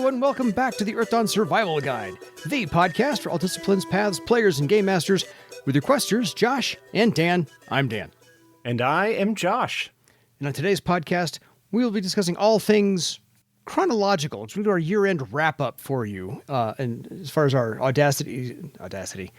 everyone. Welcome back to the Earthdawn Survival Guide, the podcast for all disciplines, paths, players, and game masters with your questers, Josh and Dan. I'm Dan. And I am Josh. And on today's podcast, we will be discussing all things chronological. It's going to do our year-end wrap-up for you. And as far as our Audacity,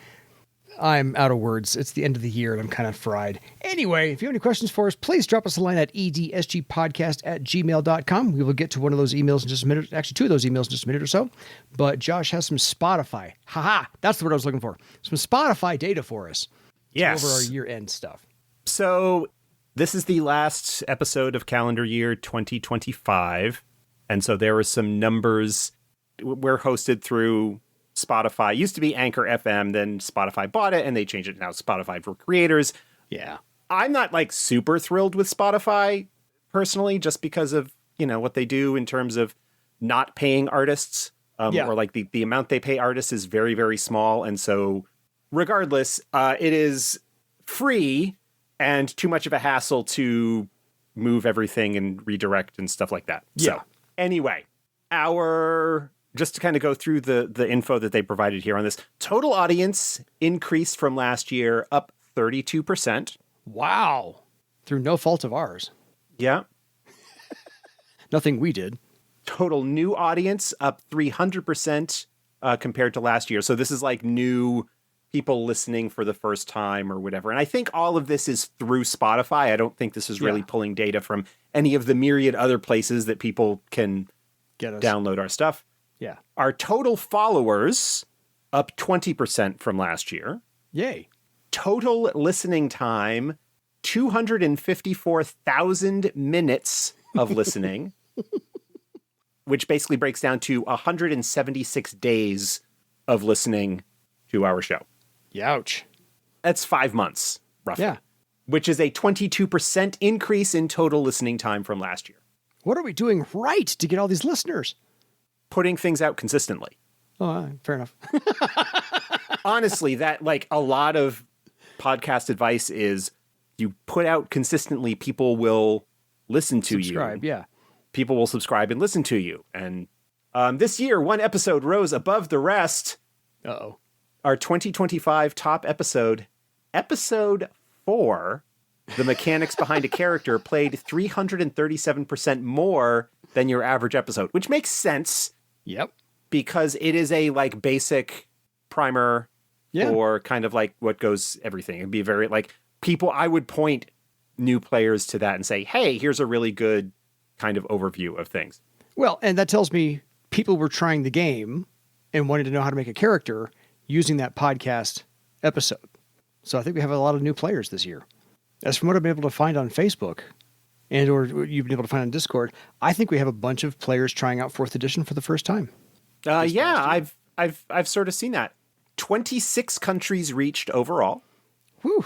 I'm out of words. It's the end of the year, and I'm kind of fried. Anyway, if you have any questions for us, please drop us a line at edsgpodcast@gmail.com. We will get to one of those emails in just a minute. Actually, two of those emails in just a minute or so. But Josh has some Spotify. That's the word I was looking for. Some Spotify data for us. Yes. Over our year-end stuff. So this is the last episode of calendar year 2025. And so there were some numbers. We're hosted through Spotify. It used to be Anchor FM, then Spotify bought it and they changed it to now Spotify for creators. Yeah. I'm not like super thrilled with Spotify personally, just because of, you know, what they do in terms of not paying artists, or like the amount they pay artists is very, very small. And so regardless, it is free and too much of a hassle to move everything and redirect and stuff like that. Yeah. So anyway, just to kind of go through the info that they provided here on this, total audience increased from last year, up 32%. Wow. Through no fault of ours. Yeah. Nothing we did. Total new audience up 300% compared to last year. So this is like new people listening for the first time or whatever. And I think all of this is through Spotify. I don't think this is really pulling data from any of the myriad other places that people can download our stuff. Yeah. Our total followers up 20% from last year. Yay. Total listening time, 254,000 minutes of listening, which basically breaks down to 176 days of listening to our show. Youch. That's 5 months, roughly. Yeah. Which is a 22% increase in total listening time from last year. What are we doing right to get all these listeners? Putting things out consistently. Oh, fair enough. Honestly, that like a lot of podcast advice is you put out consistently, people will listen to Subscribe, yeah. People will subscribe and listen to you. And this year, one episode rose above the rest. Uh-oh. Our 2025 top episode, episode 4, the mechanics behind a character, played 337% more than your average episode, which makes sense. Yep. Because it is a like basic primer for kind of like what goes everything. It'd be very like people, I would point new players to that and say, hey, here's a really good kind of overview of things. Well, and that tells me people were trying the game and wanted to know how to make a character using that podcast episode. So I think we have a lot of new players this year. As from what I've been able to find on Facebook and or you've been able to find on Discord, I think we have a bunch of players trying out 4th edition for the first time. I've sort of seen that. 26 countries reached overall. Whew.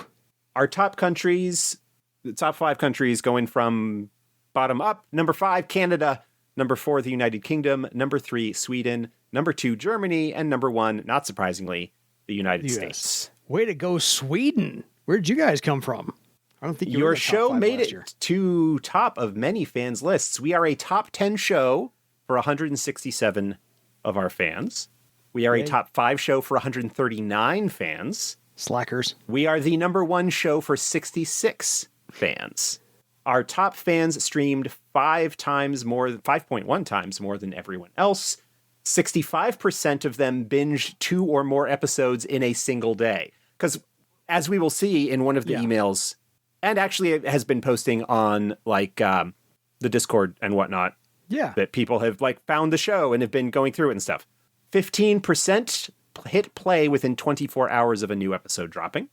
Our top countries, the top 5 countries going from bottom up. Number 5, Canada. Number 4, the United Kingdom. Number 3, Sweden. Number 2, Germany. And number 1, not surprisingly, the United States. Way to go, Sweden. Where'd you guys come from? I don't think your show made it to top of many fans' lists. We are a top 10 show for 167 of our fans. We are a top 5 show for 139 fans. Slackers. We are the number 1 show for 66 fans. Our top fans streamed 5.1 times more than everyone else. 65% of them binged 2 or more episodes in a single day. Because as we will see in one of the emails, and actually it has been posting on like the Discord and whatnot, that people have like found the show and have been going through it and stuff. 15% hit play within 24 hours of a new episode dropping.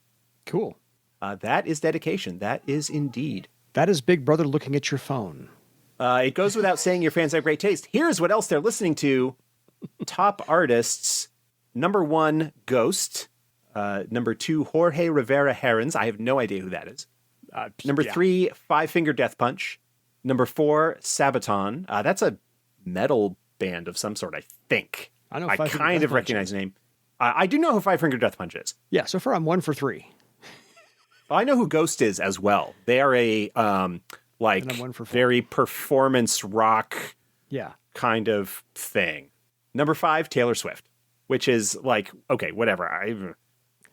Cool. That is dedication. That is indeed. That is Big Brother looking at your phone. It goes without saying your fans have great taste. Here's what else they're listening to. Top artists. Number 1, Ghost. Number 2, Jorge Rivera Herons. I have no idea who that is. Number 3, Five Finger Death Punch. Number 4, Sabaton. That's a metal band of some sort, I think. I kind of recognize the name. I do know who Five Finger Death Punch is. Yeah, so far I'm 1 for 3. I know who Ghost is as well. They are a very performance rock kind of thing. Number 5, Taylor Swift, which is like, okay, whatever.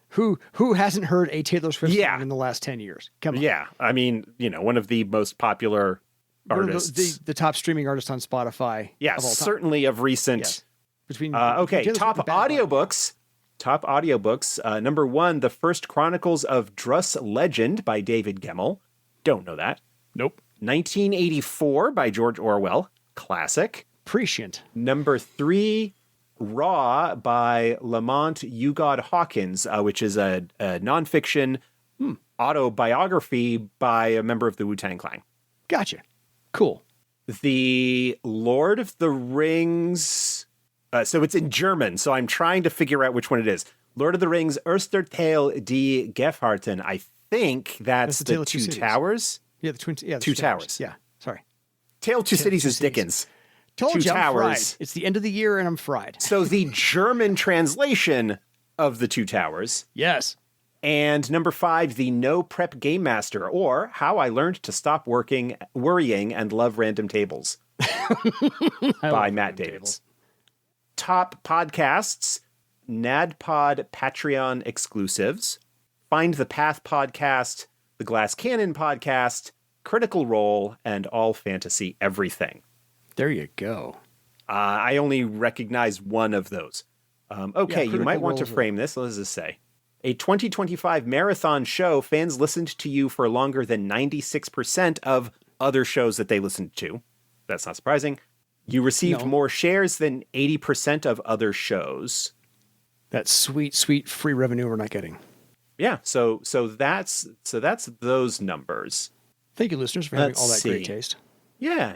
Who hasn't heard a Taylor Swift Yeah. song in the last 10 years? Come on. Yeah. I mean, one of the most popular One of artists. the top streaming artists on Spotify Yeah, of all time. certainly of recent. Yes. Between Okay, Taylor top Swift and Bad Bunny. audiobooks. Top audiobooks. Number 1, The First Chronicles of Druss Legend by David Gemmell. Don't know that. Nope. 1984 by George Orwell. Classic. Prescient. Number 3, Raw by Lamont Ugod Hawkins, which is a nonfiction autobiography by a member of the Wu-Tang Clan. Gotcha. Cool. The Lord of the Rings. So it's in German, so I'm trying to figure out which one it is. Lord of the Rings, Erster Teil die Gefharten. I think that's the the Tale of Two Two Cities. Towers. Yeah, the Two Towers. Yeah, sorry. Tale of Two Cities Two is Cities. Dickens. Told Two you, I'm fried. Towers. It's the end of the year and I'm fried. So the German translation of the Two Towers. Yes. And number 5, The No Prep Game Master, or How I Learned to Stop Worrying and Love Random Tables by Matt Davis. Top podcasts, NADPod Patreon exclusives, Find the Path podcast, The Glass Cannon podcast, Critical Role, and All Fantasy Everything. There you go. I only recognize one of those. Okay, you might want to frame this. What does this say? A 2025 marathon show, fans listened to you for longer than 96% of other shows that they listened to. That's not surprising. You received more shares than 80% of other shows. That sweet, sweet free revenue we're not getting. Yeah, so that's those numbers. Thank you, listeners, for having all that great see. taste. Yeah.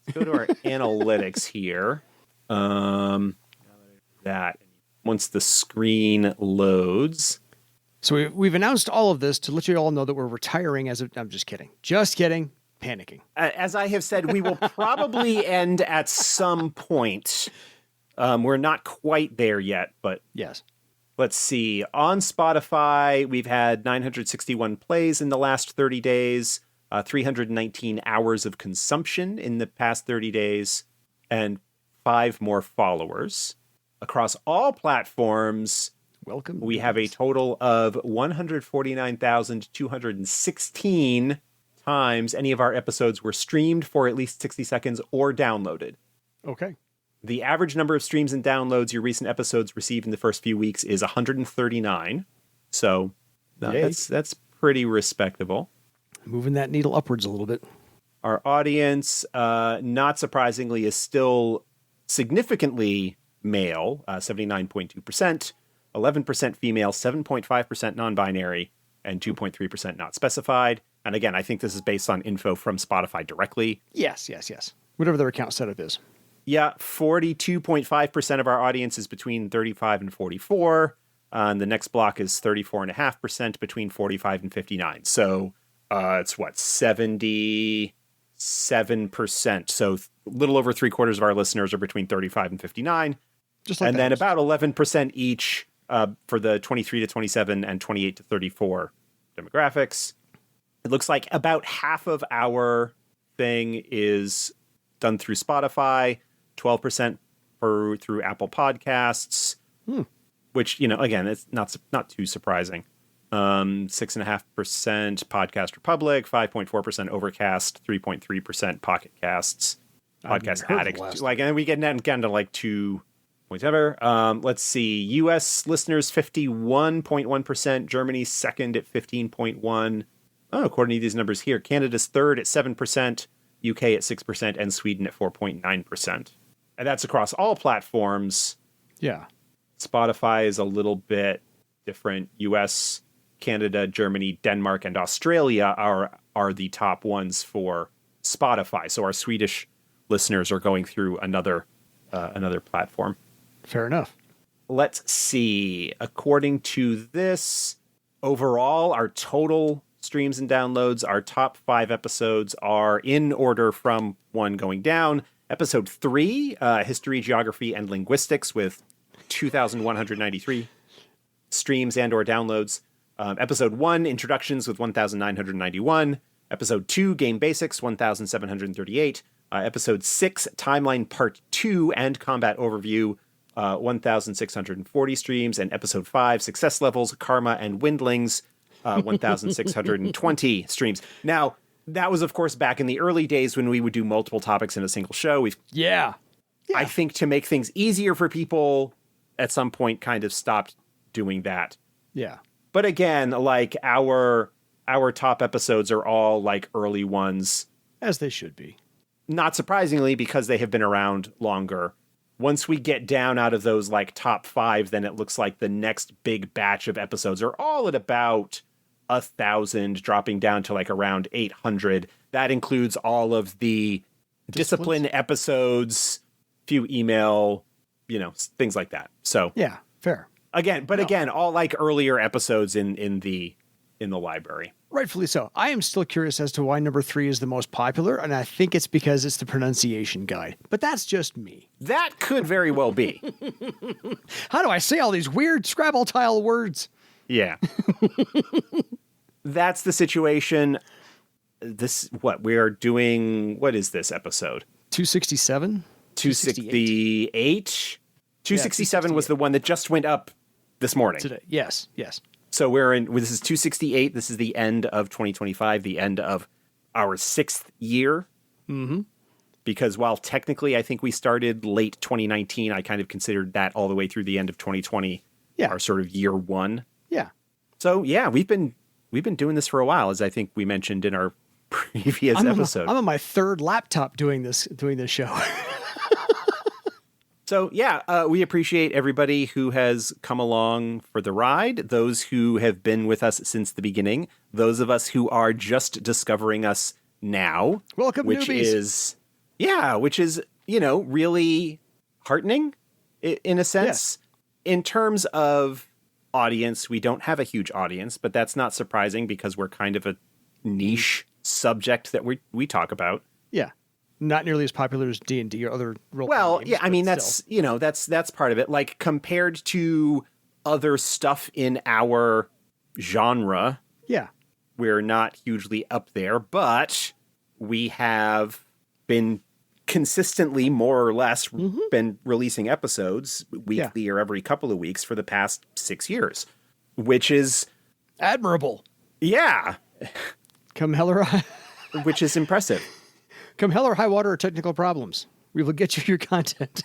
Let's go to our analytics here. That once the screen loads. So we've announced all of this to let you all know that we're retiring as of... I'm just kidding. Just kidding. Panicking. As I have said, we will probably end at some point. We're not quite there yet, but Yes. let's see. On Spotify, we've had 961 plays in the last 30 days, 319 hours of consumption in the past 30 days, and 5 more followers. Across all platforms, Welcome. we have a total of 149,216 times any of our episodes were streamed for at least 60 seconds or downloaded. Okay. The average number of streams and downloads your recent episodes received in the first few weeks is 139. So that's pretty respectable. Moving that needle upwards a little bit. Our audience, not surprisingly, is still significantly male, 79.2%, 11% female, 7.5% non-binary, and 2.3% not specified. And again, I think this is based on info from Spotify directly. Yes. Whatever their account setup is. Yeah, 42.5% of our audience is between 35 and 44. And the next block is 34.5% between 45 and 59. So it's what, 77%. So a little over 3/4 of our listeners are between 35 and 59. Just like And that. then about 11% each for the 23 to 27 and 28 to 34 demographics. It looks like about half of our thing is done through Spotify, 12% through Apple Podcasts, which, again, it's not too surprising. 6.5% Podcast Republic, 5.4% Overcast, 3.3% Pocket Casts, Podcast Addict. And then we get down to like 2 points ever. Let's see. U.S. listeners, 51.1%. Germany second at 15.1%. Oh, according to these numbers here, Canada's third at 7%, UK at 6%, and Sweden at 4.9%. And that's across all platforms. Yeah. Spotify is a little bit different. US, Canada, Germany, Denmark, and Australia are the top ones for Spotify. So our Swedish listeners are going through another platform. Fair enough. Let's see. According to this, overall, our total streams and downloads, our top 5 episodes are in order from 1 going down. Episode 3, History, Geography, and Linguistics with 2,193 streams and or downloads. Episode 1, Introductions with 1,991. Episode 2, Game Basics, 1,738. Episode 6, Timeline Part 2 and Combat Overview, 1,640 streams. And Episode 5, Success Levels, Karma, and Windlings, 1,620 streams. Now, that was, of course, back in the early days when we would do multiple topics in a single show. I think to make things easier for people, at some point kind of stopped doing that. Yeah. But again, like our top episodes are all like early ones. As they should be. Not surprisingly, because they have been around longer. Once we get down out of those like top 5, then it looks like the next big batch of episodes are all at about 1,000, dropping down to like around 800. That includes all of the discipline episodes, few email, things like that. So yeah, fair. Again, all like earlier episodes in the library. Rightfully so. I am still curious as to why number 3 is the most popular, and I think it's because it's the pronunciation guide. But that's just me. That could very well be. How do I say all these weird Scrabble tile words? Yeah. That's the situation. We are doing, what is this episode? 267? 268? 267 was the one that just went up this morning. Today. Yes. So this is 268. This is the end of 2025, the end of our 6th year. Mm-hmm. Because while technically I think we started late 2019, I kind of considered that all the way through the end of 2020 our sort of year 1. Yeah. So yeah, we've been doing this for a while, as I think we mentioned in our previous episode. I'm on my 3rd laptop doing this show. So yeah, we appreciate everybody who has come along for the ride, those who have been with us since the beginning, those of us who are just discovering us now. Welcome, newbies. Which is, really heartening in a sense. Yes. In terms of audience, we don't have a huge audience, but that's not surprising because we're kind of a niche subject that we talk about. Yeah. Not nearly as popular as D&D or other role games. Yeah, I mean, that's part of it. Like, compared to other stuff in our genre, we're not hugely up there, but we have been consistently, more or less, been releasing episodes weekly or every couple of weeks for the past 6 years, which is admirable. Yeah. Come hell or high. Which is impressive. Come hell or high water or technical problems, we will get you your content.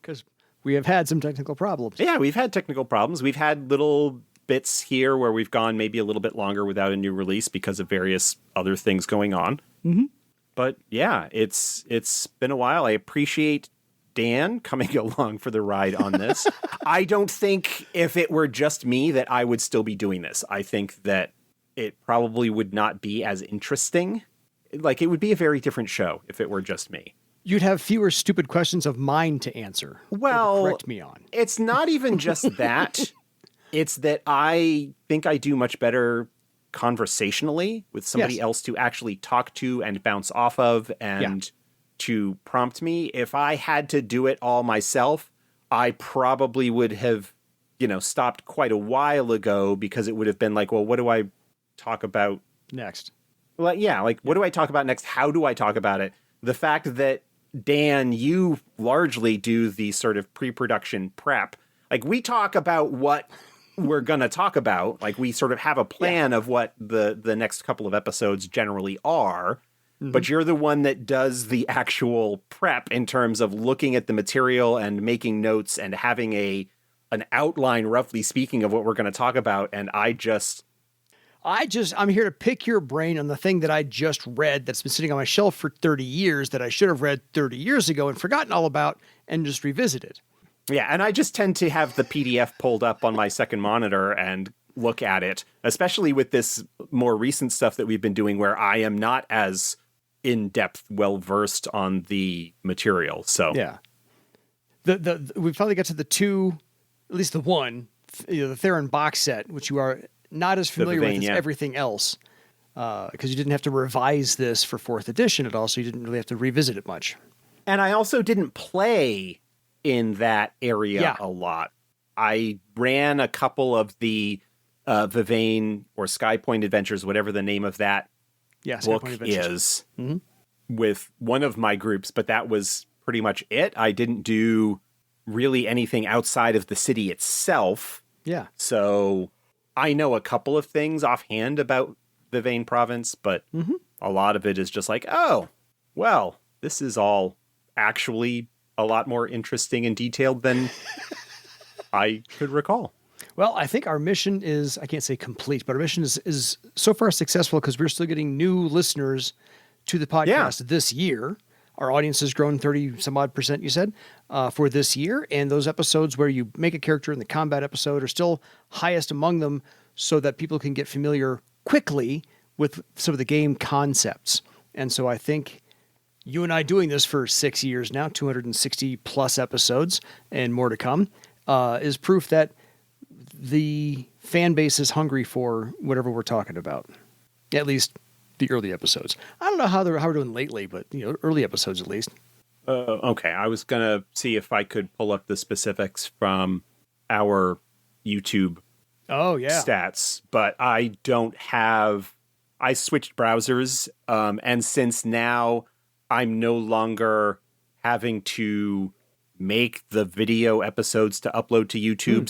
Because we have had some technical problems. Yeah, we've had technical problems. We've had little bits here where we've gone maybe a little bit longer without a new release because of various other things going on. Mm-hmm. But yeah, it's been a while. I appreciate Dan coming along for the ride on this. I don't think if it were just me that I would still be doing this. I think that it probably would not be as interesting. Like, it would be a very different show if it were just me. You'd have fewer stupid questions of mine to answer. Well, or correct me on. It's not even just that. It's that I think I do much better conversationally with somebody else to actually talk to and bounce off of and to prompt me. If I had to do it all myself, I probably would have, stopped quite a while ago, because it would have been like, well, what do I talk about next? Well, yeah, like, what do I talk about next? How do I talk about it? The fact that, Dan, you largely do the sort of pre-production prep. Like, we talk about what we're going to talk about. Like, we sort of have a plan of what the next couple of episodes generally are. Mm-hmm. But you're the one that does the actual prep in terms of looking at the material and making notes and having an outline, roughly speaking, of what we're going to talk about. And I'm here to pick your brain on the thing that I just read that's been sitting on my shelf for 30 years that I should have read 30 years ago and forgotten all about, and just revisit it. Yeah, and I just tend to have the PDF pulled up on my second monitor and look at it, especially with this more recent stuff that we've been doing where I am not as in-depth, well-versed on the material. So yeah. We finally got to the 2, at least the 1, the Theron box set, which you are not as familiar with as everything else, because you didn't have to revise this for 4th edition at all, so you didn't really have to revisit it much. And I also didn't play in that area a lot. I ran a couple of the Vivain or Skypoint Adventures, whatever the name of that book is. Mm-hmm. with one of my groups, but that was pretty much it. I didn't do really anything outside of the city itself. Yeah. So I know a couple of things offhand about the Vane province, but a lot of it is just like, oh, well, this is all actually a lot more interesting and detailed than I could recall. Well, I think our mission is, I can't say complete, but our mission is so far successful because we're still getting new listeners to the podcast this year. Our audience has grown 30 some odd %, you said, for this year. And those episodes where you make a character in the combat episode are still highest among them so that people can get familiar quickly with some of the game concepts. And so I think you and I doing this for 6 years now, 260 plus episodes and more to come, is proof that the fan base is hungry for whatever we're talking about. At least the early episodes. I don't know how we're doing lately, but early episodes at least. Okay, I was gonna see if I could pull up the specifics from our YouTube stats, but I don't have. I switched browsers, and since now I'm no longer having to make the video episodes to upload to YouTube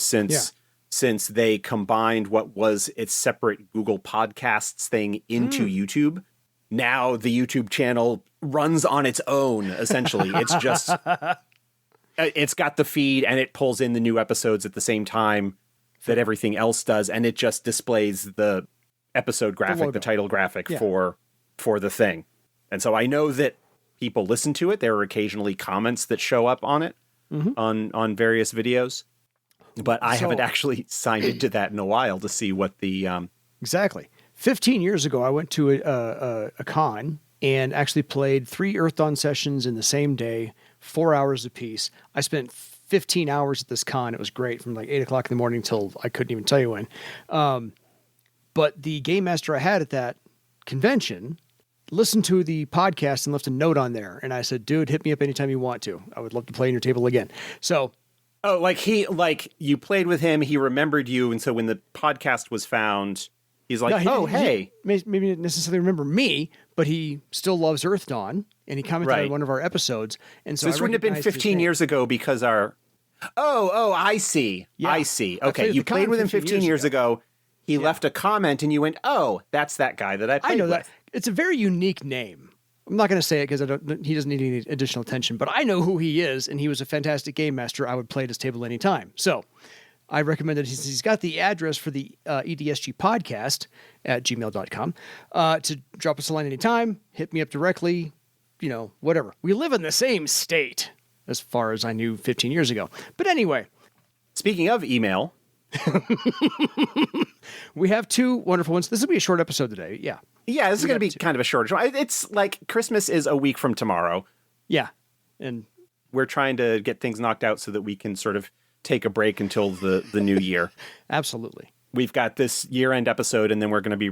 since they combined what was its separate Google Podcasts thing into YouTube. Now the YouTube channel runs on its own, essentially. It's just, it's got the feed and it pulls in the new episodes at the same time that everything else does. And it just displays the episode graphic, the title graphic for the thing. And so I know that people listen to it. There are occasionally comments that show up on it on various videos. But I haven't actually signed into that in a while to see what the... Exactly. 15 years ago, I went to a con and actually played 3 Earth Dawn sessions in the same day, 4 hours apiece. I spent 15 hours at this con. It was great from like 8 o'clock in the morning till I couldn't even tell you when. But the game master I had at that convention listened to the podcast and left a note on there. And I said, dude, hit me up anytime you want to. I would love to play on your table again. So... Oh, like you played with him, he remembered you, and so when the podcast was found, he's like, hey. He maybe didn't necessarily remember me, but he still loves Earth Dawn, and he commented on one of our episodes. And so this wouldn't have been 15 years ago because our... Oh, I see. Yeah. I see. Okay, you played with him 15 years ago. He left a comment, and you went, oh, that's that guy that I played with. I know that. It's a very unique name. I'm not going to say it because he doesn't need any additional attention, but I know who he is, and he was a fantastic game master. I would play at his table anytime. So I recommend that he's got the address for the EDSG podcast at gmail.com to drop us a line anytime, hit me up directly, whatever. We live in the same state as far as I knew 15 years ago. But anyway. Speaking of email. We have 2 wonderful ones. This will be a short episode today. Yeah. Yeah, this is going to be kind of a short show. It's like Christmas is a week from tomorrow. Yeah. And we're trying to get things knocked out so that we can sort of take a break until the new year. Absolutely. We've got this year-end episode, and then we're going to be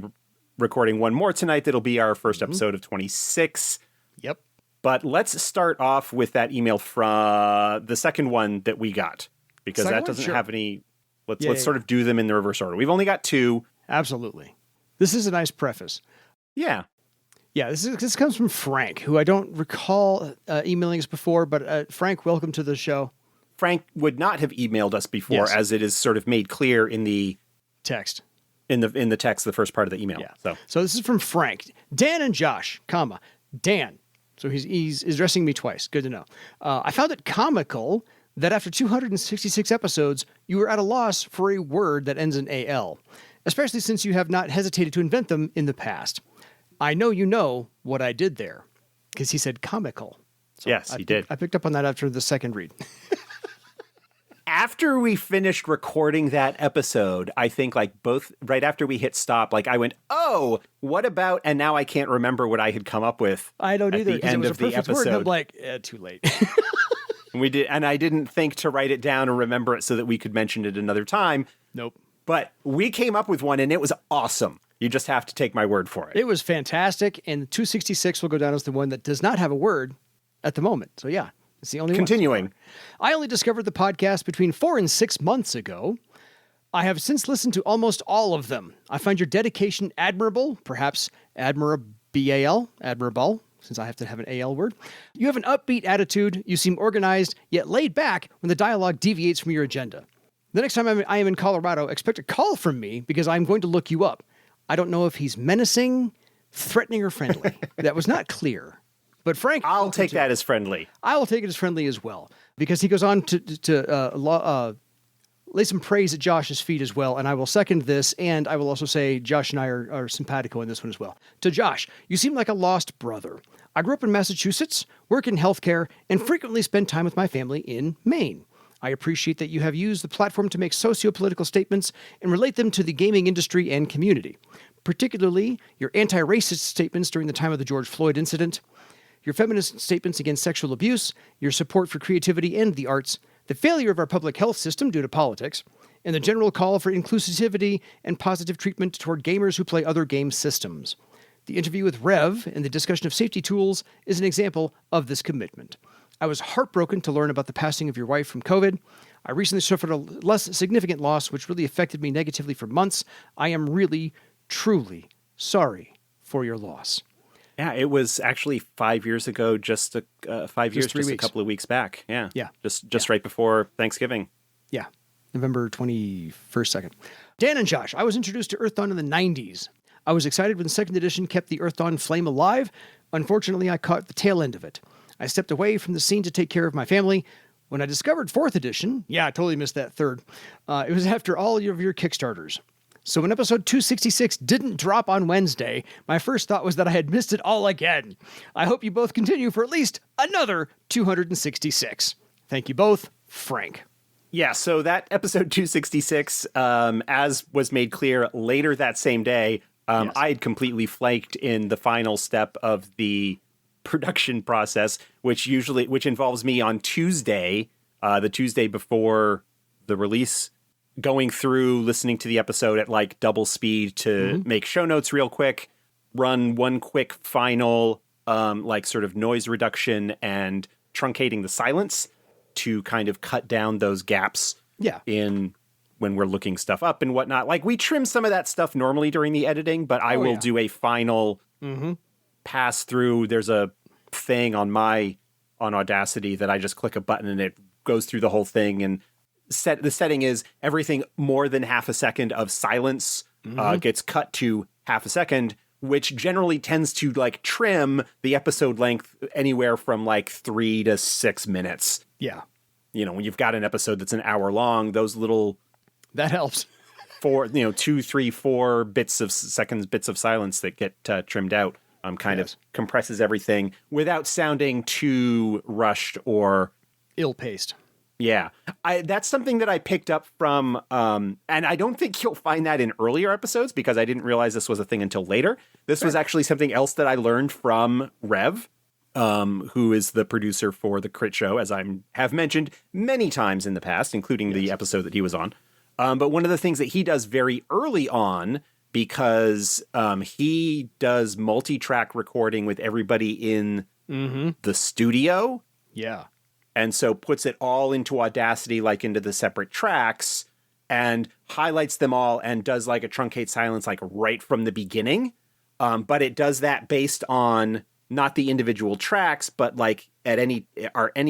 recording one more tonight. That'll be our first episode of 26. Yep. But let's start off with that email from the second one that we got, because that doesn't have any... Let's sort of do them in the reverse order. We've only got 2. Absolutely. This is a nice preface. Yeah. Yeah, this comes from Frank, who I don't recall emailing us before, but Frank, welcome to the show. Frank would not have emailed us before, as it is sort of made clear in the text. In the text, the first part of the email. Yeah. So this is from Frank. Dan and Josh, Dan. So he's addressing me twice. Good to know. I found it comical that after 266 episodes, you were at a loss for a word that ends in AL, especially since you have not hesitated to invent them in the past. I know you know what I did there, because he said comical. So yes, he did. I picked up on that after the second read. After we finished recording that episode, I think both right after we hit stop, I went, oh, what about, and now I can't remember what I had come up with. I don't either. At the end of the episode. Word, and I'm like, too late. We did, and I didn't think to write it down or remember it so that we could mention it another time. Nope. But we came up with one, and it was awesome. You just have to take my word for it. It was fantastic, and 266 will go down as the one that does not have a word at the moment. So yeah, it's the only one. Continuing. I only discovered the podcast between 4 and 6 months ago. I have since listened to almost all of them. I find your dedication admirable, perhaps admirable, since I have to have an AL word. You have an upbeat attitude. You seem organized, yet laid back when the dialogue deviates from your agenda. The next time I am in Colorado, expect a call from me because I'm going to look you up. I don't know if he's menacing, threatening, or friendly. That was not clear. But Frank... I'll take that as friendly. I will take it as friendly as well, because he goes on to lay some praise at Josh's feet as well, and I will second this, and I will also say Josh and I are simpatico in this one as well. To Josh, you seem like a lost brother. I grew up in Massachusetts, work in healthcare, and frequently spend time with my family in Maine. I appreciate that you have used the platform to make socio-political statements and relate them to the gaming industry and community, particularly your anti-racist statements during the time of the George Floyd incident, your feminist statements against sexual abuse, your support for creativity and the arts, the failure of our public health system due to politics, and the general call for inclusivity and positive treatment toward gamers who play other game systems. The interview with Rev and the discussion of safety tools is an example of this commitment. I was heartbroken to learn about the passing of your wife from COVID. I recently suffered a less significant loss, which really affected me negatively for months. I am really, truly sorry for your loss. Yeah, it was actually 5 years ago, just a couple of weeks back. Yeah. Yeah. Just right before Thanksgiving. Yeah. November 21st, 2nd. Dan and Josh, I was introduced to Earthdawn in the 90s. I was excited when the second edition kept the Earthdawn flame alive. Unfortunately, I caught the tail end of it. I stepped away from the scene to take care of my family. When I discovered 4th edition, I totally missed that 3rd. It was after all of your Kickstarters. So when episode 266 didn't drop on Wednesday, my first thought was that I had missed it all again. I hope you both continue for at least another 266. Thank you both, Frank. Yeah, so that episode 266, as was made clear later that same day, yes. I had completely flaked in the final step of the production process, which involves me on Tuesday, the Tuesday before the release, going through, listening to the episode at like double speed to make show notes real quick, run one quick final, sort of noise reduction and truncating the silence to kind of cut down those gaps in when we're looking stuff up and whatnot. Like, we trim some of that stuff normally during the editing, but I will do a final pass through. There's a thing on Audacity that I just click a button and it goes through the whole thing, and the setting is everything more than half a second of silence gets cut to half a second, which generally tends to like trim the episode length anywhere from like 3 to 6 minutes. Yeah. You know, when you've got an episode that's an hour long, those little... That helps. 2, 3, 4 bits of silence that get trimmed out kind of compresses everything without sounding too rushed or... ill-paced. Yeah, that's something that I picked up from, and I don't think you'll find that in earlier episodes because I didn't realize this was a thing until later. This was actually something else that I learned from Rev, who is the producer for the Crit Show, as I have mentioned many times in the past, including the episode that he was on. But one of the things that he does very early on, because he does multi-track recording with everybody in the studio. Yeah. And so puts it all into Audacity, like into the separate tracks, and highlights them all and does like a truncate silence, like right from the beginning. But it does that based on not the individual tracks, but like any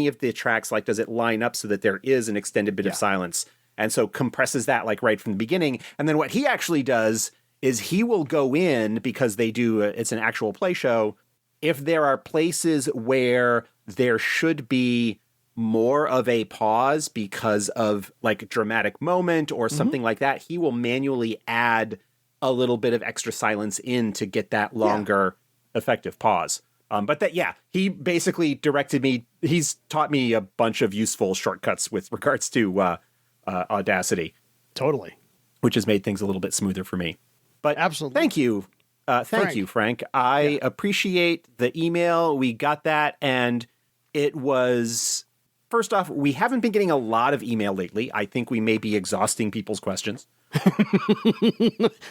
of the tracks, like, does it line up so that there is an extended bit of silence? And so compresses that like right from the beginning. And then what he actually does is he will go in, because it's an actual play show. If there are places where there should be more of a pause because of like a dramatic moment or something like that, he will manually add a little bit of extra silence in to get that longer effective pause. But that, he basically directed me. He's taught me a bunch of useful shortcuts with regards to Audacity. Totally. Which has made things a little bit smoother for me. But absolutely. Thank you. Thank you, Frank. I appreciate the email. We got that. And it was... First off, we haven't been getting a lot of email lately. I think we may be exhausting people's questions.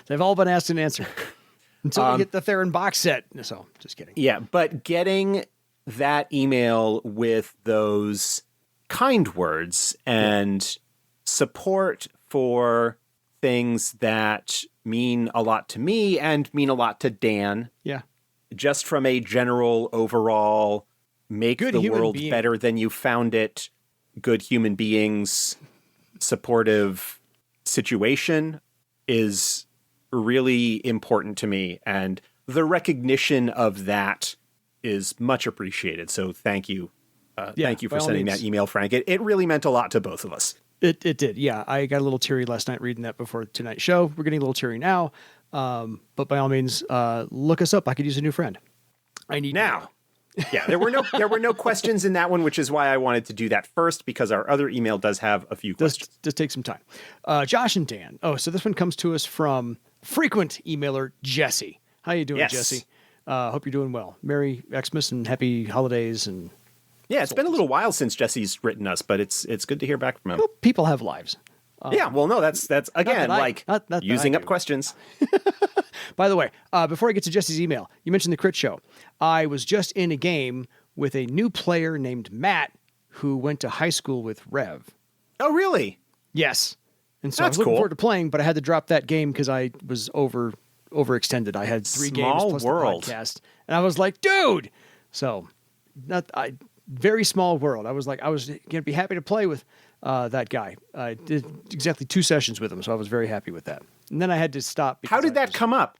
They've all been asked and answered. Until we get the Theron box set. So, just kidding. Yeah, but getting that email with those kind words and support for things that mean a lot to me and mean a lot to Dan. Yeah. just from a general overall make Good the human world being. better than you found it, good human beings, supportive situation is really important to me. And the recognition of that is much appreciated. So thank you. Thank you for sending that email, Frank. It really meant a lot to both of us. It did. Yeah. I got a little teary last night reading that before tonight's show. We're getting a little teary now. But by all means, look us up. I could use a new friend. I need Now. Yeah, there were no questions in that one, which is why I wanted to do that first, because our other email does have a few questions. Just take some time. Josh and Dan. Oh, so this one comes to us from frequent emailer Jesse. How you doing, Yes. Jesse? Hope you're doing well. Merry Xmas and happy holidays. And Yeah, it's been a little while since Jesse's written us, but it's good to hear back from him. well, people have lives. Yeah, well, no, that's again not that using I up do. questions. By the way, before I get to Jesse's email, you mentioned the crit show. I was just in a game with a new player named Matt who went to high school with Rev. Oh, really? Yes. And so I That's was looking cool. forward to playing, but I had to drop that game because I was overextended. I had 3 games Small plus world. the podcast. And I was like, dude! So, very small world. I was going to be happy to play with that guy. I did exactly 2 sessions with him, so I was very happy with that. And then I had to stop. How did that come up?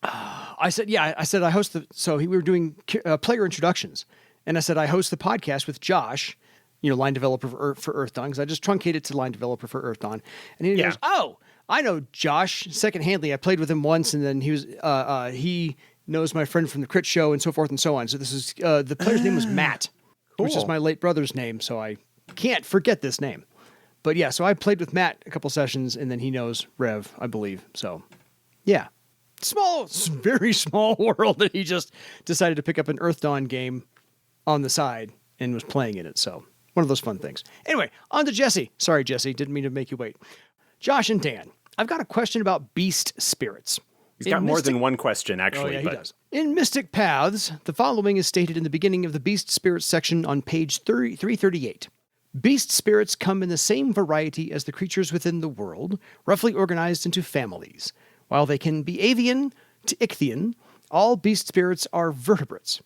I said I host we were doing player introductions, and I said I host the podcast with Josh, line developer for Earth Dawn, because I just truncated to line developer for Earth Dawn, and he goes, "Oh, I know Josh secondhandly. I played with him once, and then he knows my friend from the Crit Show, and so forth and so on." So this is the player's name was Matt, which is Cool. my late brother's name, so I can't forget this name. But yeah, so I played with Matt a couple sessions, and then he knows Rev, I believe. So yeah. Very small world that he just decided to pick up an Earth Dawn game on the side and was playing in it. So one of those fun things. Anyway, on to Jesse. Sorry, Jesse. Didn't mean to make you wait. Josh and Dan, I've got a question about beast spirits. He's got more than one question, actually. Oh, yeah, but he does. In Mystic Paths, the following is stated in the beginning of the beast spirits section on page 338. Beast spirits come in the same variety as the creatures within the world, roughly organized into families. While they can be avian to ichthyan, all beast spirits are vertebrates.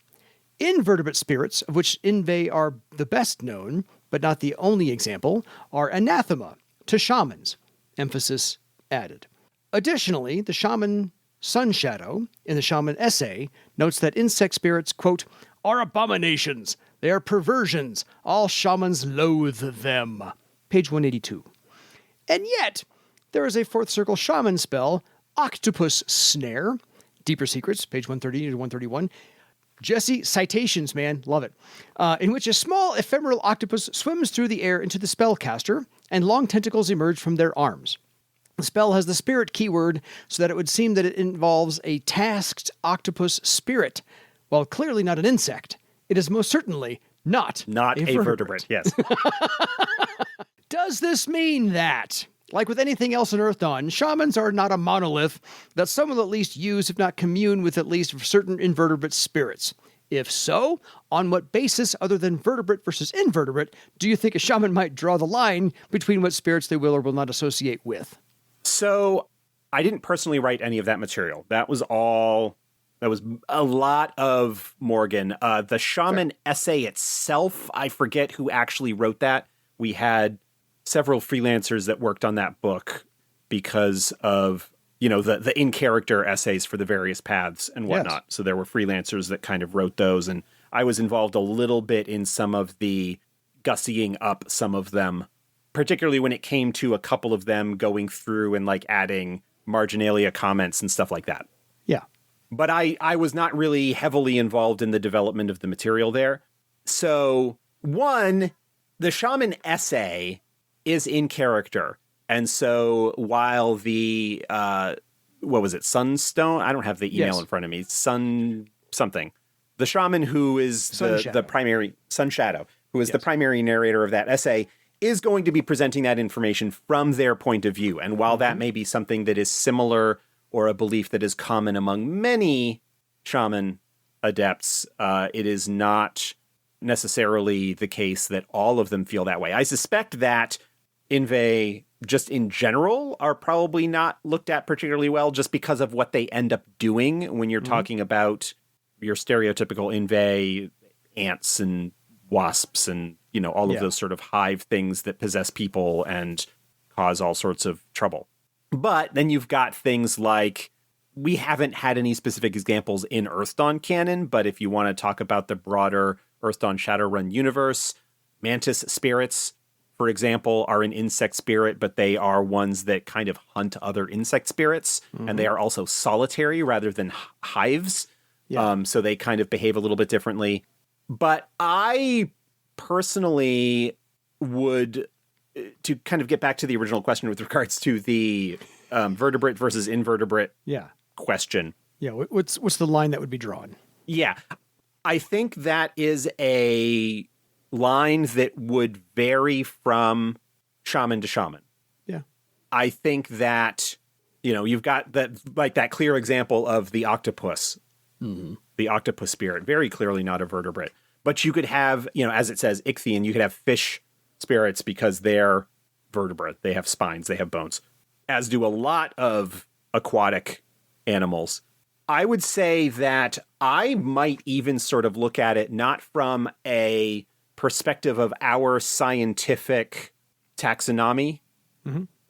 Invertebrate spirits, of which Inve are the best known, but not the only example, are anathema to shamans, emphasis added. Additionally, the shaman Sun Shadow, in the shaman essay, notes that insect spirits, quote, are abominations. They are perversions. All shamans loathe them. Page 182. And yet, there is a fourth circle shaman spell, Octopus Snare, Deeper Secrets, page 130 to 131. Jesse, citations, man, love it. In which a small ephemeral octopus swims through the air into the spellcaster, and long tentacles emerge from their arms. The spell has the spirit keyword, so that it would seem that it involves a tasked octopus spirit. While clearly not an insect, it is most certainly not a vertebrate. Yes. Does this mean that, like with anything else in Earth Dawn, shamans are not a monolith, that some will at least use, if not commune with at least certain invertebrate spirits? If so, on what basis other than vertebrate versus invertebrate do you think a shaman might draw the line between what spirits they will or will not associate with? So I didn't personally write any of that material. That was a lot of Morgan. The shaman essay itself, I forget who actually wrote that. We had several freelancers that worked on that book because of, the in-character essays for the various paths and whatnot. Yes. So there were freelancers that kind of wrote those, and I was involved a little bit in some of the gussying up some of them, particularly when it came to a couple of them going through and adding marginalia comments and stuff like that. Yeah. But I was not really heavily involved in the development of the material there. So, one, the shaman essay is in character. And so while the, Sunstone? I don't have the email in front of me. Sun something. The shaman who is the primary, Sun Shadow, who is the primary narrator of that essay, is going to be presenting that information from their point of view. And while that may be something that is similar or a belief that is common among many shaman adepts, it is not necessarily the case that all of them feel that way. I suspect that Inve, just in general, are probably not looked at particularly well just because of what they end up doing when you're talking about your stereotypical inve ants and wasps and, all of those sort of hive things that possess people and cause all sorts of trouble. But then you've got things like, we haven't had any specific examples in Earthdawn canon, but if you want to talk about the broader Earthdawn Shadowrun universe, mantis spirits, for example, are an insect spirit, but they are ones that kind of hunt other insect spirits, and they are also solitary rather than hives. Yeah. So they kind of behave a little bit differently. But I personally would, to kind of get back to the original question with regards to the vertebrate versus invertebrate question. Yeah. What's the line that would be drawn? Yeah. I think that is a line that would vary from shaman to shaman. Yeah. I think that, you've got that clear example of the octopus, the octopus spirit, very clearly not a vertebrate. But you could have, as it says, ichthyon, you could have fish spirits because they're vertebrate. They have spines, they have bones, as do a lot of aquatic animals. I would say that I might even sort of look at it not from a perspective of our scientific taxonomy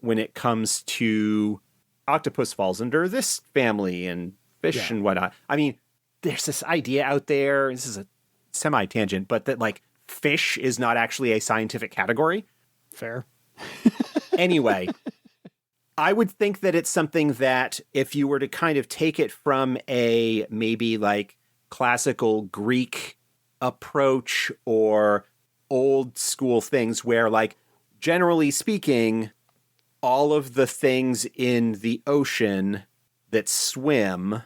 when it comes to octopus falls under this family and fish and whatnot. I mean, there's this idea out there, this is a semi-tangent, but that fish is not actually a scientific category. Fair. Anyway, I would think that it's something that if you were to kind of take it from a maybe classical Greek approach or old school things where generally speaking, all of the things in the ocean that swim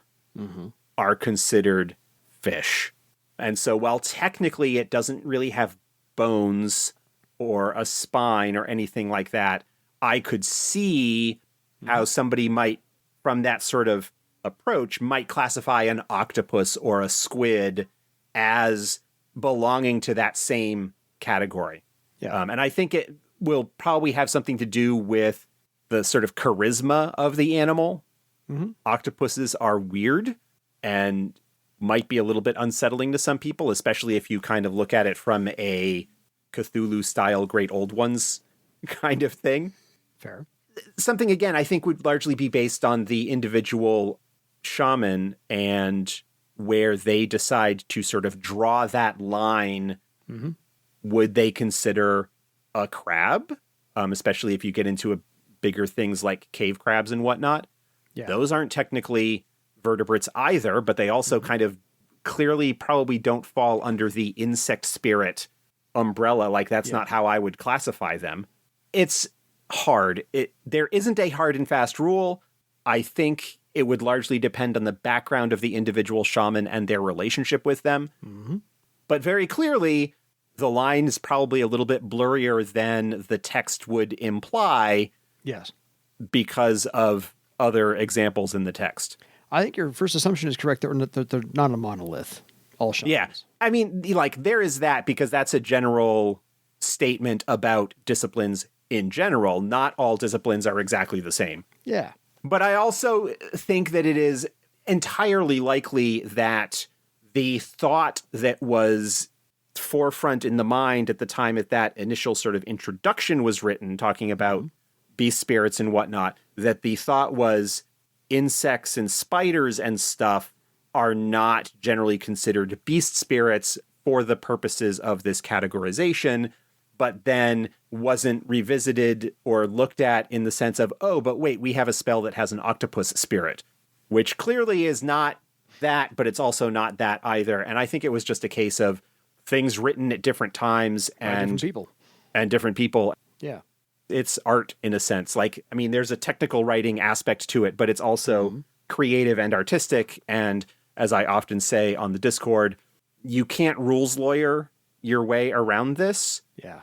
are considered fish. And so while technically it doesn't really have bones or a spine or anything like that, I could see how somebody might, from that sort of approach, might classify an octopus or a squid as belonging to that same category. Yeah. And I think it will probably have something to do with the sort of charisma of the animal. Octopuses are weird and might be a little bit unsettling to some people, especially if you kind of look at it from a Cthulhu-style Great Old Ones kind of thing. Fair. Something, again, I think would largely be based on the individual shaman and where they decide to sort of draw that line. Would they consider a crab, especially if you get into bigger things like cave crabs and whatnot? Yeah. Those aren't technically vertebrates either, but they also kind of clearly probably don't fall under the insect spirit umbrella. That's not how I would classify them. It's hard. There isn't a hard and fast rule. I think it would largely depend on the background of the individual shaman and their relationship with them. But very clearly, the line is probably a little bit blurrier than the text would imply. Yes. Because of other examples in the text. I think your first assumption is correct. They're not a monolith. All shamans. Yeah. I mean, there is that because that's a general statement about disciplines in general. Not all disciplines are exactly the same. Yeah. But I also think that it is entirely likely that the thought that was forefront in the mind at the time that initial sort of introduction was written, talking about beast spirits and whatnot, that the thought was insects and spiders and stuff are not generally considered beast spirits for the purposes of this categorization, but then wasn't revisited or looked at in the sense of, oh, but wait, we have a spell that has an octopus spirit, which clearly is not that, but it's also not that either. And I think it was just a case of things written at different times and different people. Yeah. It's art in a sense. There's a technical writing aspect to it, but it's also creative and artistic. And as I often say on the Discord, you can't rules lawyer your way around this. Yeah.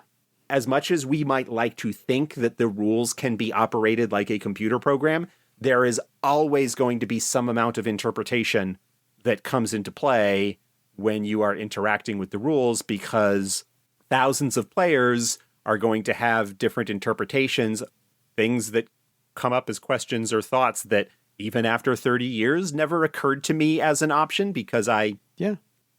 As much as we might like to think that the rules can be operated like a computer program, there is always going to be some amount of interpretation that comes into play when you are interacting with the rules, because thousands of players are going to have different interpretations, things that come up as questions or thoughts that even after 30 years, never occurred to me as an option because I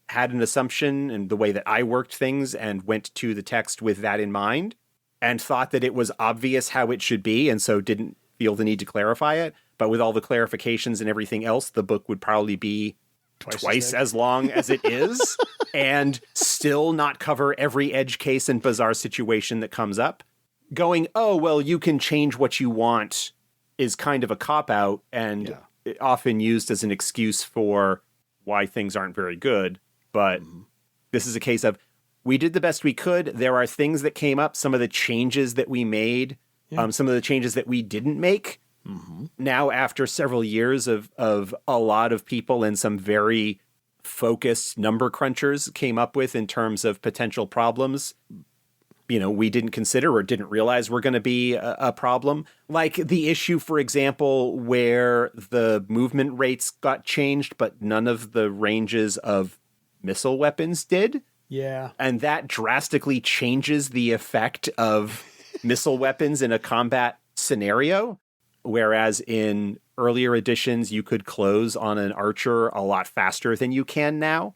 had an assumption in the way that I worked things and went to the text with that in mind and thought that it was obvious how it should be, and so didn't feel the need to clarify it. But with all the clarifications and everything else, the book would probably be twice as long as it is and still not cover every edge case and bizarre situation that comes up. Going, oh, well, you can change what you want is kind of a cop-out and often used as an excuse for why things aren't very good. But this is a case of, we did the best we could. There are things that came up, some of the changes that we made, some of the changes that we didn't make. Now, after several years of a lot of people and some very focused number crunchers came up with in terms of potential problems, we didn't consider or didn't realize were going to be a problem. Like the issue, for example, where the movement rates got changed, but none of the ranges of missile weapons did. Yeah. And that drastically changes the effect of missile weapons in a combat scenario. Whereas in earlier editions, you could close on an archer a lot faster than you can now.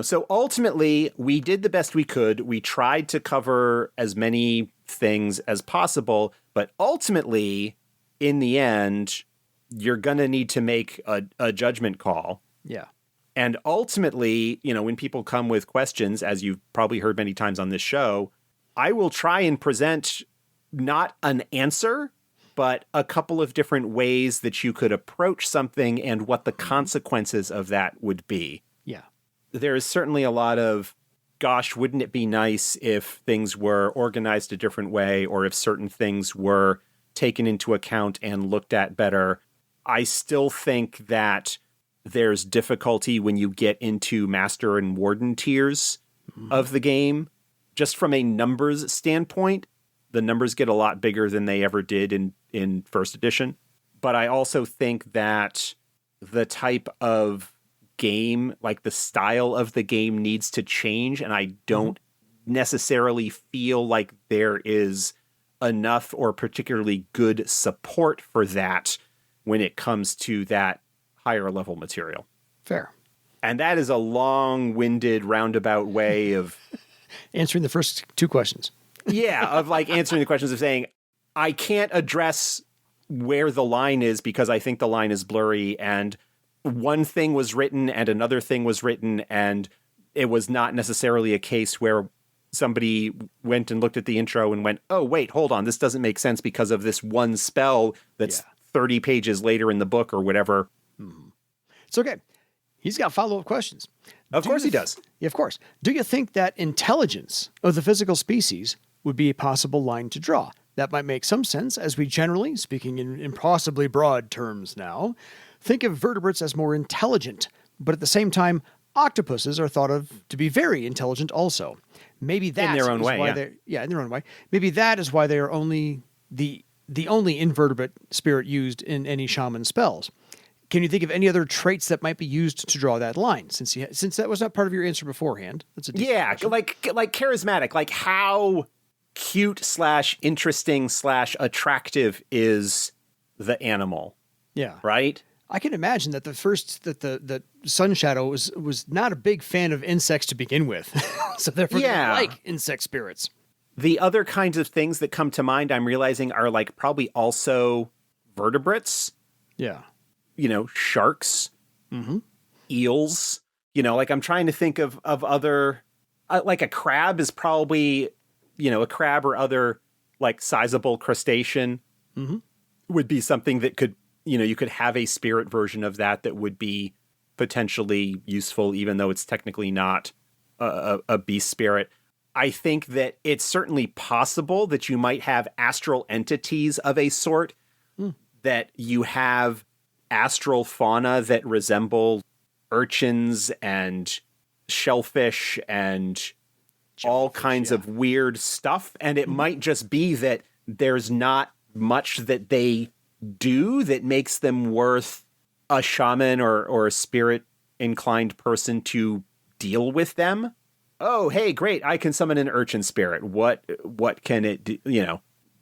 So ultimately, we did the best we could. We tried to cover as many things as possible. But ultimately, in the end, you're going to need to make a judgment call. Yeah. And ultimately, when people come with questions, as you've probably heard many times on this show, I will try and present not an answer, but a couple of different ways that you could approach something and what the consequences of that would be. Yeah. There is certainly a lot of, gosh, wouldn't it be nice if things were organized a different way, or if certain things were taken into account and looked at better. I still think that there's difficulty when you get into Master and Warden tiers of the game. Just from a numbers standpoint, the numbers get a lot bigger than they ever did in first edition. But I also think that the type of game, like the style of the game, needs to change. And I don't necessarily feel like there is enough or particularly good support for that when it comes to that higher level material. Fair. And that is a long-winded, roundabout way of answering the first two questions. Of like answering the questions of saying, I can't address where the line is because I think the line is blurry, and one thing was written and another thing was written, and it was not necessarily a case where somebody went and looked at the intro and went, oh, wait, hold on, this doesn't make sense because of this one spell that's 30 pages later in the book or whatever. It's okay. He's got follow-up questions. Of course he does. Yeah, of course. Do you think that intelligence of the physical species would be a possible line to draw? That might make some sense, as we generally, speaking in impossibly broad terms now, think of vertebrates as more intelligent, but at the same time, octopuses are thought of to be very intelligent also. Maybe that in their own way, in their own way. Maybe that is why they are only the only invertebrate spirit used in any shaman spells. Can you think of any other traits that might be used to draw that line? Since that was not part of your answer beforehand, that's a question. like charismatic. Like how cute / interesting / attractive is the animal? Yeah, right. I can imagine that the Sun Shadow was not a big fan of insects to begin with, so therefore they like insect spirits. The other kinds of things that come to mind, I'm realizing, are like probably also vertebrates. Yeah. Sharks, eels, like I'm trying to think of other, like a crab is probably, a crab or other like sizable crustacean would be something that could, you could have a spirit version of that would be potentially useful, even though it's technically not a beast spirit. I think that it's certainly possible that you might have astral entities of a sort, that you have astral fauna that resemble urchins and shellfish and all kinds of weird stuff. And it might just be that there's not much that they do that makes them worth a shaman or a spirit inclined person to deal with them. Oh, hey, great. I can summon an urchin spirit. What can it do?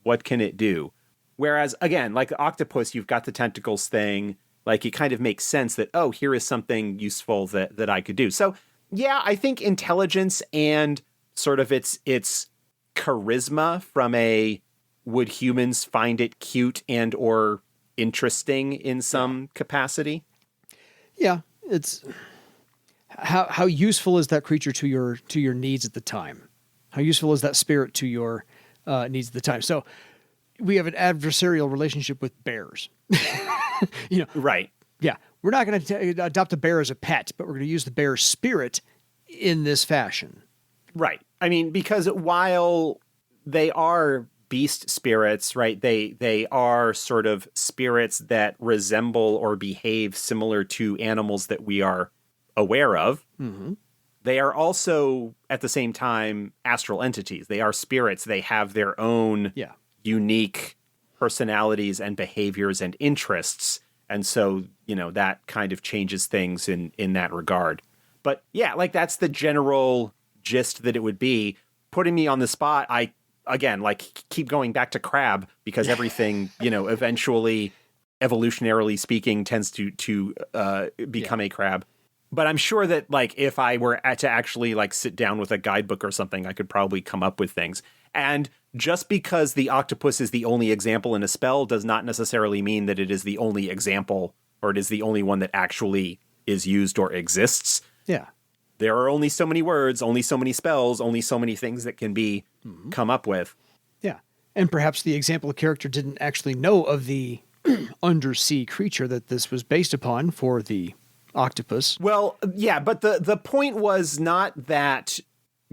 What can it do? Whereas, again, like the octopus, you've got the tentacles thing. Like, it kind of makes sense that, oh, here is something useful that I could do. So, yeah, I think intelligence and sort of its charisma from a would humans find it cute and or interesting in some capacity? Yeah, it's how useful is that creature to your needs at the time? How useful is that spirit to your needs at the time? So we have an adversarial relationship with bears. Right. Yeah, we're not going to adopt a bear as a pet, but we're going to use the bear's spirit in this fashion. Right. I mean, because while they are beast spirits, right, they are sort of spirits that resemble or behave similar to animals that we are aware of. Mm-hmm. They are also, at the same time, astral entities. They are spirits. They have their own unique personalities and behaviors and interests. And so, that kind of changes things in that regard. But yeah, like that's the general gist that it would be. Putting me on the spot, I, again, like keep going back to crab because everything, eventually, evolutionarily speaking, tends to become a crab. But I'm sure that, like, if I were to actually, like, sit down with a guidebook or something, I could probably come up with things. And just because the octopus is the only example in a spell does not necessarily mean that it is the only example or it is the only one that actually is used or exists. Yeah. There are only so many words, only so many spells, only so many things that can be come up with. Yeah. And perhaps the example character didn't actually know of the undersea creature that this was based upon for the octopus. Well, yeah, but the point was not that,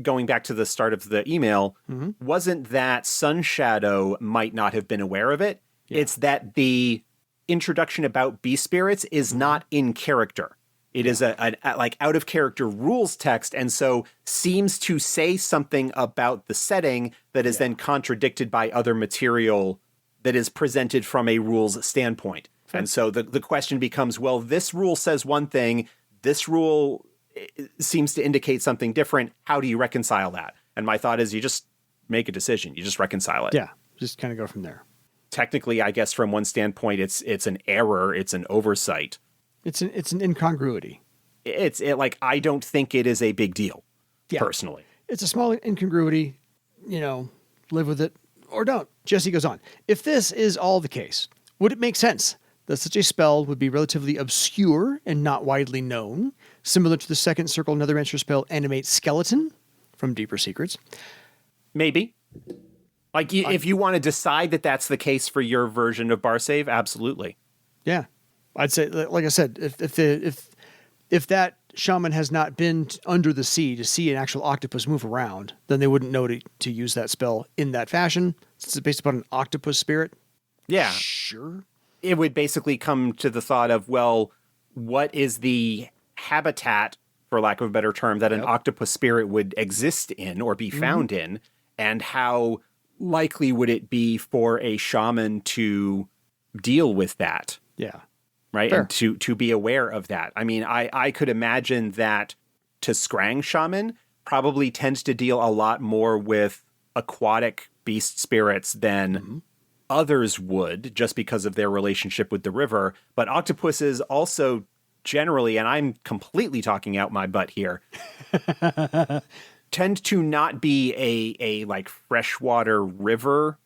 going back to the start of the email, wasn't that Sunshadow might not have been aware of it. Yeah. It's that the introduction about beast spirits is not in character. It is a like out of character rules text, and so seems to say something about the setting that is then contradicted by other material that is presented from a rules standpoint. And so the question becomes, well, this rule says one thing, this rule seems to indicate something different. How do you reconcile that? And my thought is you just make a decision. You just reconcile it. Yeah, just kind of go from there. Technically, I guess from one standpoint, it's an error. It's an oversight. It's an incongruity. Like, I don't think it is a big deal, personally. It's a small incongruity, live with it or don't. Jesse goes on. If this is all the case, would it make sense that such a spell would be relatively obscure and not widely known, similar to the second circle Nethermancer spell Animate Skeleton from Deeper Secrets? Maybe. Like, if you want to decide that that's the case for your version of Barsave, absolutely. Yeah. I'd say, like I said, if that shaman has not been under the sea to see an actual octopus move around, then they wouldn't know to use that spell in that fashion. Since it's based upon an octopus spirit. Yeah. Sure. It would basically come to the thought of, well, what is the habitat, for lack of a better term, that an octopus spirit would exist in or be found in, and how likely would it be for a shaman to deal with that? Yeah. Right. Fair. And to be aware of that. I mean, I could imagine that T'Skrang shaman probably tends to deal a lot more with aquatic beast spirits than others would, just because of their relationship with the river. But octopuses also generally, and I'm completely talking out my butt here, tend to not be a like freshwater river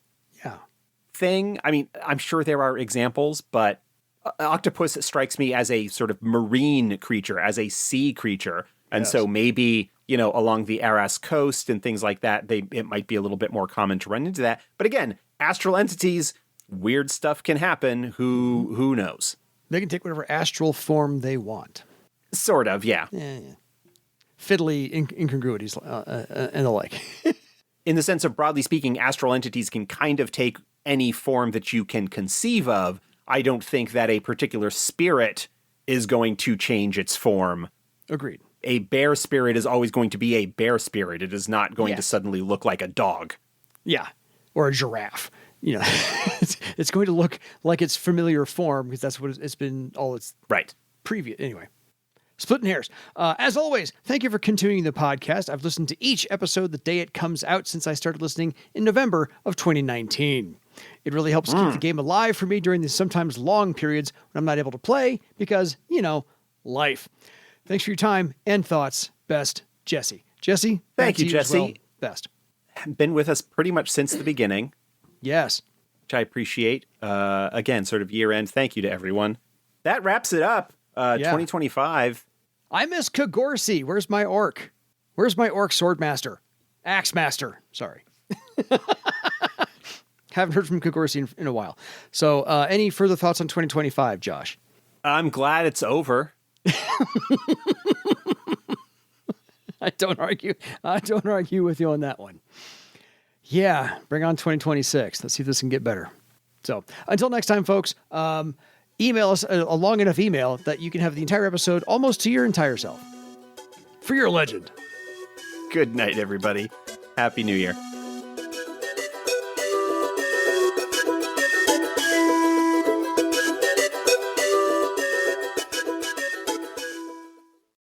thing. I mean, I'm sure there are examples, but octopus strikes me as a sort of marine creature, as a sea creature. And so maybe, along the Aras coast and things like that, it might be a little bit more common to run into that. But again, astral entities, weird stuff can happen. Who knows? They can take whatever astral form they want. Sort of, yeah. Fiddly incongruities and the like. In the sense of, broadly speaking, astral entities can kind of take any form that you can conceive of. I don't think that a particular spirit is going to change it's form. Agreed. A bear spirit is always going to be a bear spirit. It is not going to suddenly look like a dog. Yeah. Or a giraffe. It's going to look like its familiar form because that's what it's been all its previous. Anyway. Splitting hairs. As always, thank you for continuing the podcast. I've listened to each episode the day it comes out since I started listening in November of 2019. It really helps keep the game alive for me during these sometimes long periods when I'm not able to play because, life. Thanks for your time and thoughts. Best, Jesse. Jesse, Thank you, Jesse. Well. Best. Been with us pretty much since the beginning. Yes. Which I appreciate. Again, sort of year end. Thank you to everyone. That wraps it up. 2025. I miss Kagorsi. Where's my orc? Where's my orc swordmaster? Axe master. Sorry. Haven't heard from Kagorsi in a while. So any further thoughts on 2025, Josh? I'm glad it's over. I don't argue with you on that one. Yeah, bring on 2026. Let's see if this can get better. So until next time, folks, email us a long enough email that you can have the entire episode almost to your entire self. For your legend. Good night, everybody. Happy New Year.